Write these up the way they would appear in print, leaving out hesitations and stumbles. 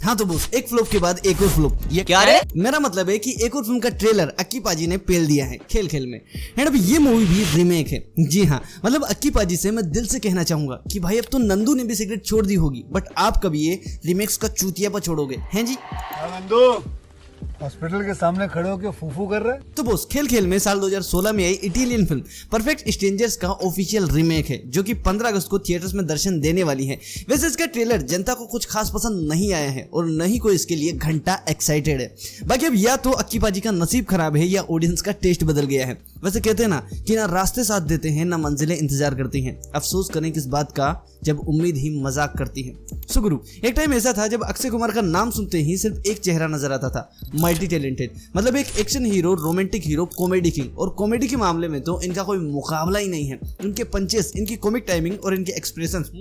हाँ तो बोस, एक फ्लॉप के बाद एक और फ्लॉप। ये क्या है? मेरा मतलब है कि एक और फिल्म का ट्रेलर अक्की पाजी ने पेल दिया है खेल खेल में। एंड अब ये मूवी भी रीमेक है। जी हाँ, मतलब अक्की पाजी से मैं दिल से कहना चाहूंगा कि भाई अब तो नंदू ने भी सिगरेट छोड़ दी होगी, बट आप कभी ये रीमेक्स का चूतियापा छोड़ोगे हैं जी? नंदू हॉस्पिटल के सामने खड़े होकर फूफू कर रहे। तो बोस, खेल खेल में साल 2016 में आई इटालियन फिल्म परफेक्ट स्ट्रेंजर्स का ऑफिशियल रीमेक है, जो कि 15 अगस्त को थिएटर्स में दर्शन देने वाली है। वैसे इसका ट्रेलर जनता को कुछ खास पसंद नहीं आया है और न ही कोई इसके लिए घंटा एक्साइटेड है। बाकी अब या तो अक्की पाजी का नसीब खराब है या ऑडियंस का टेस्ट बदल गया है। वैसे कहते हैं ना कि ना रास्ते साथ देते हैं ना मंजिलें इंतजार करती हैं। अफसोस करें किस बात का जब उम्मीद ही मजाक करती है। सो गुरु, एक टाइम ऐसा था जब अक्षय कुमार का नाम सुनते ही सिर्फ एक चेहरा नजर आता था, मल्टी टैलेंटेड, मतलब एक action hero, romantic hero, comedy king. और कॉमेडी के मामले में तो इनका कोई मुकाबला ही नहीं है। इनके पंचेस, इनकी कॉमिक टाइमिंग और इनके एक्सप्रेशंस,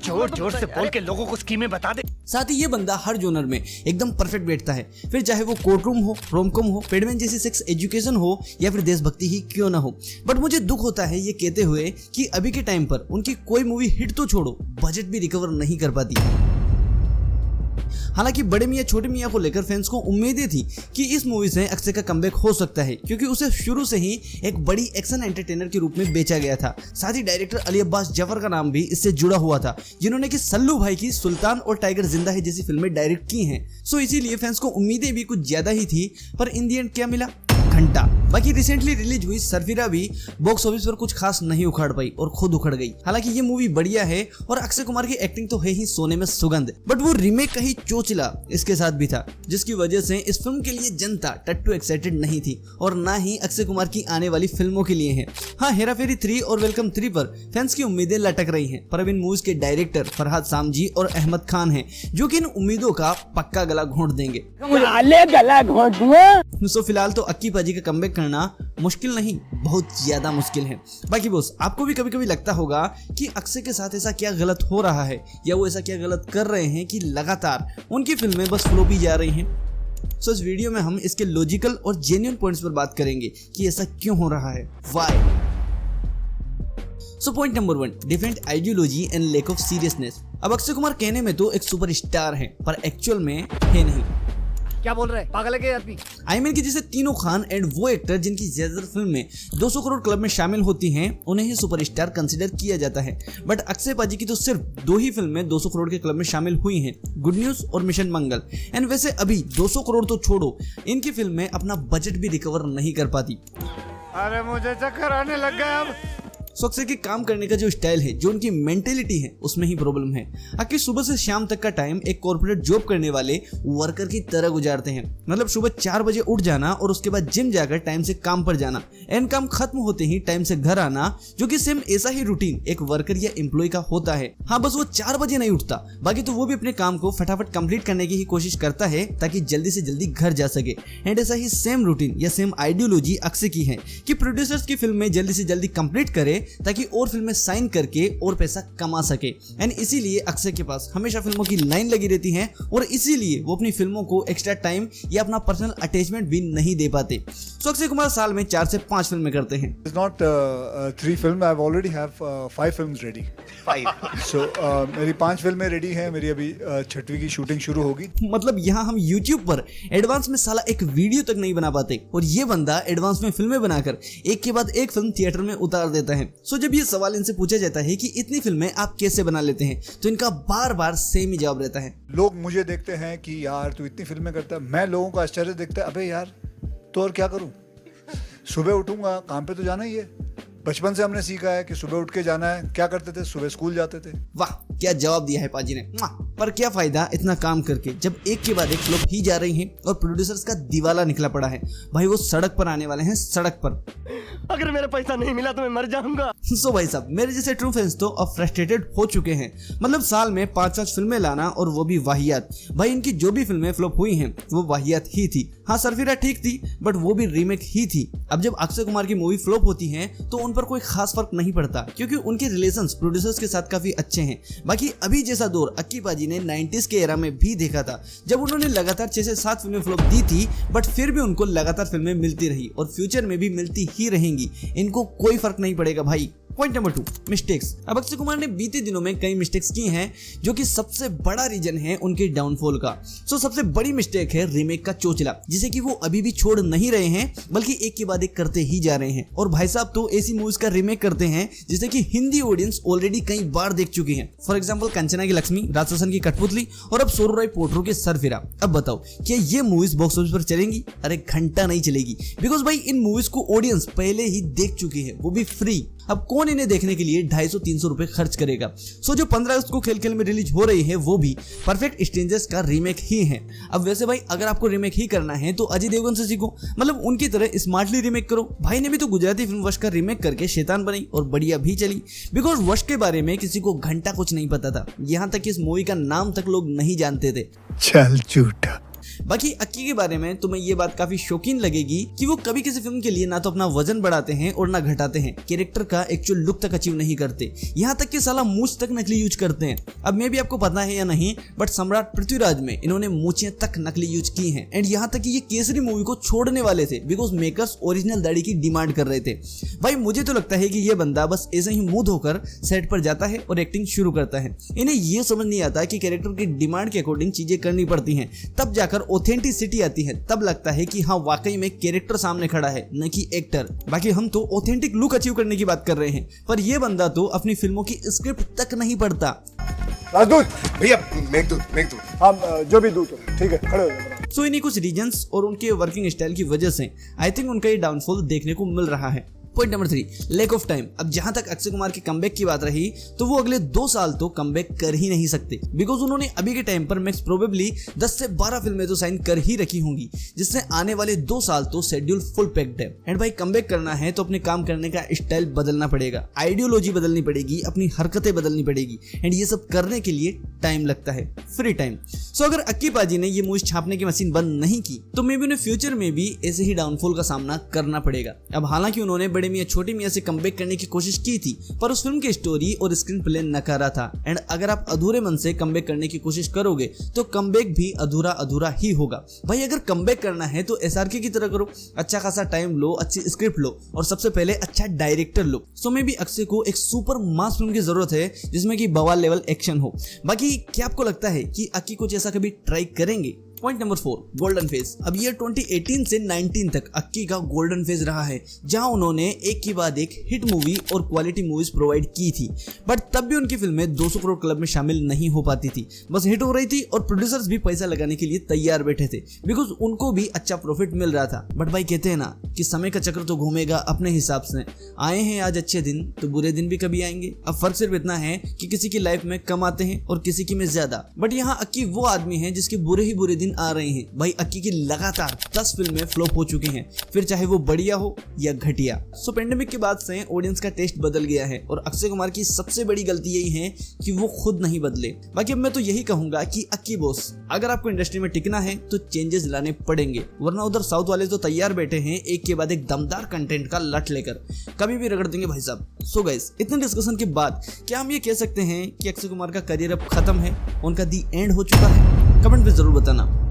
जोर जोर से बोल के लोगों को स्कीमें बता दे। साथ ही ये बंदा हर जोनर में एकदम परफेक्ट बैठता है, फिर चाहे वो कोर्टरूम हो, रोमकॉम हो, पेडमैन जैसी सेक्स एजुकेशन हो या फिर देशभक्ति ही क्यों ना हो। बट मुझे दुख होता है ये कहते हुए कि अभी के टाइम पर उनकी कोई मूवी हिट तो छोड़ो, बजट भी रिकवर नहीं कर पाती। हालांकि बड़े मियां छोटे मियां को लेकर फैंस को उम्मीदें थी कि इस मूवी से अक्षय का कमबैक हो सकता है, क्योंकि उसे शुरू से ही एक बड़ी एक्शन एंटरटेनर के रूप में बेचा गया था। साथ ही डायरेक्टर अली अब्बास जफर का नाम भी इससे जुड़ा हुआ था, जिन्होंने कि सल्लू भाई की सुल्तान और टाइगर जिंदा है जैसी फिल्में डायरेक्ट की हैं। सो इसीलिए फैंस को उम्मीदें भी कुछ ज्यादा ही थी, पर इन दी एंड क्या मिला? घंटा। बाकी रिसेंटली रिलीज हुई सरफिरा भी बॉक्स ऑफिस पर कुछ खास नहीं उखाड़ पाई और खुद उखड़ गई। हालांकि ये मूवी बढ़िया है और अक्षय कुमार की एक्टिंग तो है ही सोने में सुगंध, बट वो रीमेक का ही चोचला इसके साथ भी था, जिसकी वजह से इस फिल्म के लिए जनता टट्टू एक्साइटेड नहीं थी और ना ही अक्षय कुमार की आने वाली फिल्मों के लिए है। हाँ, हेरा फेरी 3 और वेलकम 3 पर फैंस की उम्मीदें लटक रही हैं, पर अब इन मूवीज के डायरेक्टर फरहाद सामजी और अहमद खान हैं, जो कि इन उम्मीदों का पक्का गला घोंट देंगे। सो फिलहाल तो अक्की पाजी का कमबैक करना मुश्किल नहीं, बहुत ज्यादा मुश्किल है। बाकी बोस, आपको भी कभी कभी लगता होगा कि अक्षय के साथ ऐसा क्या गलत हो रहा है या वो ऐसा क्या गलत कर रहे हैं कि लगातार उनकी फिल्में बस फ्लॉप ही जा रही हैं। सो इस वीडियो में हम इसके लॉजिकल और जेन्युइन पॉइंट्स पर बात करेंगे कि ऐसा क्यों हो रहा है, why. So point number 1, different ideology and lack of seriousness. अब अक्षय कुमार कहने में तो एक सुपरस्टार है, पर एक्चुअल में है नहीं। क्या बोल रहा है, पागल है क्या आदमी? आई मीन कि जैसे तीनों खान एंड वो एक्टर जिनकी ज्यादातर फिल्में 200 करोड़ क्लब में शामिल होती हैं, उन्हें ही सुपरस्टार कंसीडर किया जाता है। बट अक्षय पाजी की तो सिर्फ 2 ही फिल्में 200 करोड़ के क्लब में शामिल हुई हैं, गुड न्यूज और मिशन मंगल। एंड वैसे अभी 200 करोड़ तो छोड़ो, इनकी फिल्में अपना बजट भी रिकवर नहीं कर पाती। अरे मुझे चक्कर आने लग गया अब। अक्षय के काम करने का जो स्टाइल है, जो उनकी मेंटेलिटी है, उसमें ही प्रॉब्लम है। आखिर सुबह से शाम तक का टाइम एक कॉर्पोरेट जॉब करने वाले वर्कर की तरह गुजारते हैं। मतलब सुबह 4 बजे उठ जाना और उसके बाद जिम जाकर टाइम से काम पर जाना, एंड काम खत्म होते ही टाइम से घर आना, जो कि सेम ऐसा ही रूटीन एक वर्कर या एम्प्लॉय का होता है। हाँ, बस वो 4 बजे नहीं उठता, बाकी तो वो भी अपने काम को फटाफट कंप्लीट करने की ही कोशिश करता है ताकि जल्दी से जल्दी घर जा सके। एंड ऐसा ही सेम रूटीन या सेम आइडियोलॉजी अक्षय की है कि प्रोड्यूसर्स की फिल्में जल्दी से जल्दी कंप्लीट करे ताकि और फिल्में साइन करके और पैसा कमा सके। एंड इसीलिए अक्षय के पास हमेशा फिल्मों की लाइन लगी रहती है और इसीलिए वो अपनी फिल्मों को एक्स्ट्रा टाइम या अपना पर्सनल अटैचमेंट भी नहीं दे पाते। सो अक्षय कुमार साल में 4 से 5 फिल्में करते हैं। It's not 3 films. I already have 5 films ready. 5 So मेरी 5 फिल्में रेडी हैं। मेरी अभी 6वीं की शूटिंग शुरू होगी। मतलब यहाँ हम YouTube पर एडवांस में साला एक वीडियो तक नहीं बना पाते और ये बंदा एडवांस में फिल्में बनाकर एक के बाद एक फिल्म थिएटर में उतार देता है। सो जब ये सवाल इनसे पूछा जाता है कि इतनी फिल्में आप कैसे बना लेते हैं, तो इनका बार बार सेम ही जवाब रहता है। लोग मुझे देखते हैं कि यार तू इतनी फिल्में करता है। मैं लोगों को आश्चर्य देखता है, अबे यार तो और क्या करूं, सुबह उठूंगा, काम पे तो जाना ही है। बचपन से हमने सीखा है कि सुबह उठ के जाना है। क्या करते थे, सुबह स्कूल जाते थे। वाह, क्या जवाब दिया है पाजी ने। पर क्या फायदा इतना काम करके जब एक के बाद एक फ्लॉप ही जा रही हैं और प्रोड्यूसर्स का दिवाला निकला पड़ा है। भाई वो सड़क पर आने वाले हैं, सड़क पर। अगर मेरा पैसा नहीं मिला तो मैं मर जाऊंगा। सो भाई साहब, मेरे जैसे ट्रू फैंस तो अब फ्रस्ट्रेटेड हो चुके हैं। मतलब साल में 5-5 फिल्में लाना और वो भी वाहियात। भाई इनकी जो भी फिल्में फ्लॉप हुई हैं वो वाहियात ही थी। हाँ, सरफिरा ठीक थी, बट वो भी रीमेक ही थी। अब जब अक्षय कुमार की मूवी फ्लॉप होती है तो उन पर कोई खास फर्क नहीं पड़ता, क्योंकि उनके रिलेशंस प्रोड्यूसर्स के साथ काफी अच्छे हैं। बाकी अभी जैसा दौर अक्की पाजी ने 90s के एरा में भी देखा था, जब उन्होंने लगातार 6 से 7 फिल्में फ्लॉप दी थी, बट फिर भी उनको लगातार फिल्में मिलती रही और फ्यूचर में भी मिलती ही रहेंगी। इनको कोई फर्क नहीं पड़ेगा भाई। Point number 2, mistakes. अब अक्षय कुमार ने बीते दिनों में कई मिस्टेक्स की हैं जो कि सबसे बड़ा रीजन है उनके डाउनफॉल का। सबसे बड़ी मिस्टेक है रीमेक का चोचला, जिसे कि वो अभी भी छोड़ नहीं रहे हैं बल्कि एक के बाद एक करते ही जा रहे हैं। और भाई साहब तो ऐसी मूवीज का रीमेक करते हैं जिसे कि हिंदी ऑडियंस ऑलरेडी कई बार देख चुकी है। फॉर एग्जाम्पल कंचना की लक्ष्मी, राजशासन की कठपुतली और अब सोनू राय पोर्टरो के सरफिरा। अब बताओ क्या ये मूवीज बॉक्स ऑफिस पर चलेंगी? अरे घंटा नहीं चलेगी, बिकॉज भाई इन मूवीज को ऑडियंस पहले ही देख चुकी है, वो भी फ्री। अब कौन इन्हें देखने के लिए 250-300 रुपए खर्च करेगा? जो 15 अगस्त को खेल खेल में रिलीज हो रही है वो भी परफेक्ट स्ट्रेंजर्स का रीमेक ही है। अब वैसे भाई अगर आपको रीमेक ही करना है तो अजय देवगन से सीखो, मतलब उनकी तरह स्मार्टली रीमेक करो। भाई ने भी तो गुजराती फिल्म वश का रीमेक करके शैतान बनाई और बढ़िया भी चली, बिकॉज वश के बारे में किसी को घंटा कुछ नहीं पता था, यहाँ तक कि इस मूवी का नाम तक लोग नहीं जानते थे। चल झूठा। बाकी अक्की के बारे में तुम्हें ये बात काफी शौकीन लगेगी कि वो कभी किसी फिल्म के लिए ना तो अपना वजन बढ़ाते हैं और ना घटाते हैं, कैरेक्टर का एक्चुअल लुक तक अचीव नहीं करते, यहाँ तक कि साला मूछ तक नकली यूज करते हैं। अब मे भी आपको पता है या नहीं, बट सम्राट पृथ्वीराज में इन्होंने मूछें तक नकली यूज की हैं। एंड यहाँ तक कि ये केसरी मूवी को छोड़ने वाले थे बिकॉज मेकर्स ओरिजिनल दाढ़ी की डिमांड कर रहे थे। भाई मुझे तो लगता है कि ये बंदा बस ऐसे ही मुंह धोकर सेट पर जाता है और एक्टिंग शुरू करता है। इन्हें ये समझ नहीं आता कि कैरेक्टर की डिमांड के अकॉर्डिंग चीजें करनी पड़ती हैं, तब जाकर ऑथेंटिसिटी आती है, तब लगता है कि हाँ वाकई में कैरेक्टर सामने खड़ा है न कि एक्टर। बाकी हम तो ऑथेंटिक लुक अचीव करने की बात कर रहे हैं, पर यह बंदा तो अपनी फिल्मों की स्क्रिप्ट तक नहीं पढ़ता। राजदूत भैया मेघदूत हाँ जो भी दूत हो, ठीक है खड़े हो जाओ। इन्हीं कुछ रीजंस और उनके वर्किंग स्टाइल की वजह से आई थिंक उनका ये डाउनफॉल देखने को मिल रहा है। Point number 3, lack of time. अब जहां तक अक्षय कुमार के कमबैक की बात रही तो वो अगले 2 साल तो कमबैक कर ही नहीं सकते, बिकॉज उन्होंने अभी के टाइम पर मैक्स प्रोबेबली 10 से 12 फिल्में तो साइन कर ही रखी होंगी, जिससे आने वाले 2 साल तो शेड्यूल फुल पैक्ड है। एंड भाई कमबैक करना है तो अपने काम करने का स्टाइल बदलना पड़ेगा, आइडियोलॉजी बदलनी पड़ेगी, अपनी हरकतें बदलनी पड़ेगी, एंड ये सब करने के लिए टाइम लगता है, फ्री टाइम। अगर अक्की पाजी ने ये मूवी छापने की मशीन बंद नहीं की तो मे बी उन्हें फ्यूचर में भी ऐसे ही डाउनफॉल का सामना करना पड़ेगा। अब हालांकि उन्होंने बड़े मियां छोटे मियां से कमबैक करने की कोशिश की थी, पर उस फिल्म की स्टोरी और स्क्रीन प्ले नकारा था। एंड अगर आप अधूरे मन से कमबैक करने की कोशिश करोगे तो कमबैक भी अधूरा अधूरा ही होगा। भाई अगर कमबैक करना है तो SRK की तरह करो, अच्छा खासा टाइम लो, अच्छी स्क्रिप्ट लो और सबसे पहले अच्छा director low. May be Akshay को एक सुपर मास फिल्म की जरूरत है जिसमें कि बवाल लेवल एक्शन हो। बाकी क्या आपको लगता है कि अक्की कुछ ऐसा कभी ट्राई करेंगे? Point number 4, golden phase. अब ईयर 2018 से 19 तक अक्की का गोल्डन फेज रहा है, जहां उन्होंने एक के बाद एक हिट मूवी और क्वालिटी मूवीज प्रोवाइड की थी, बट तब भी उनकी फिल्में 200 करोड़ क्लब में शामिल नहीं हो पाती थी, बस हिट हो रही थी और प्रोड्यूसर्स भी पैसा लगाने के लिए तैयार बैठे थे बिकॉज उनको भी अच्छा प्रॉफिट मिल रहा था। बट भाई कहते हैं ना कि समय का चक्र तो घूमेगा अपने हिसाब से, आए हैं आज अच्छे दिन तो बुरे दिन भी कभी आएंगे। अब फर्क सिर्फ इतना है कि किसी की लाइफ में कम आते हैं और किसी की में ज्यादा, बट यहाँ अक्की वो आदमी है जिसके बुरे ही बुरे दिन आ रहे हैं। भाई अक्की की लगातार 10 फिल्में फ्लॉप हो चुकी हैं, फिर चाहे वो बढ़िया हो या घटिया। पेंडेमिक के बाद से ऑडियंस का टेस्ट बदल गया है और अक्षय कुमार की सबसे बड़ी गलती यही है कि वो खुद नहीं बदले। बाकी अब मैं तो यही कहूंगा कि अक्की बॉस, अगर आपको इंडस्ट्री में टिकना है तो चेंजेस लाने पड़ेंगे, वरना उधर साउथ वाले तो तैयार बैठे हैं एक के बाद एक दमदार कंटेंट का लट लेकर, कभी भी रगड़ देंगे भाई साहब। गाइस इतने डिस्कशन के बाद क्या हम ये कह सकते हैं कि अक्षय कुमार का करियर अब खत्म है, उनका दी एंड हो चुका है? कमेंट में जरूर बताना।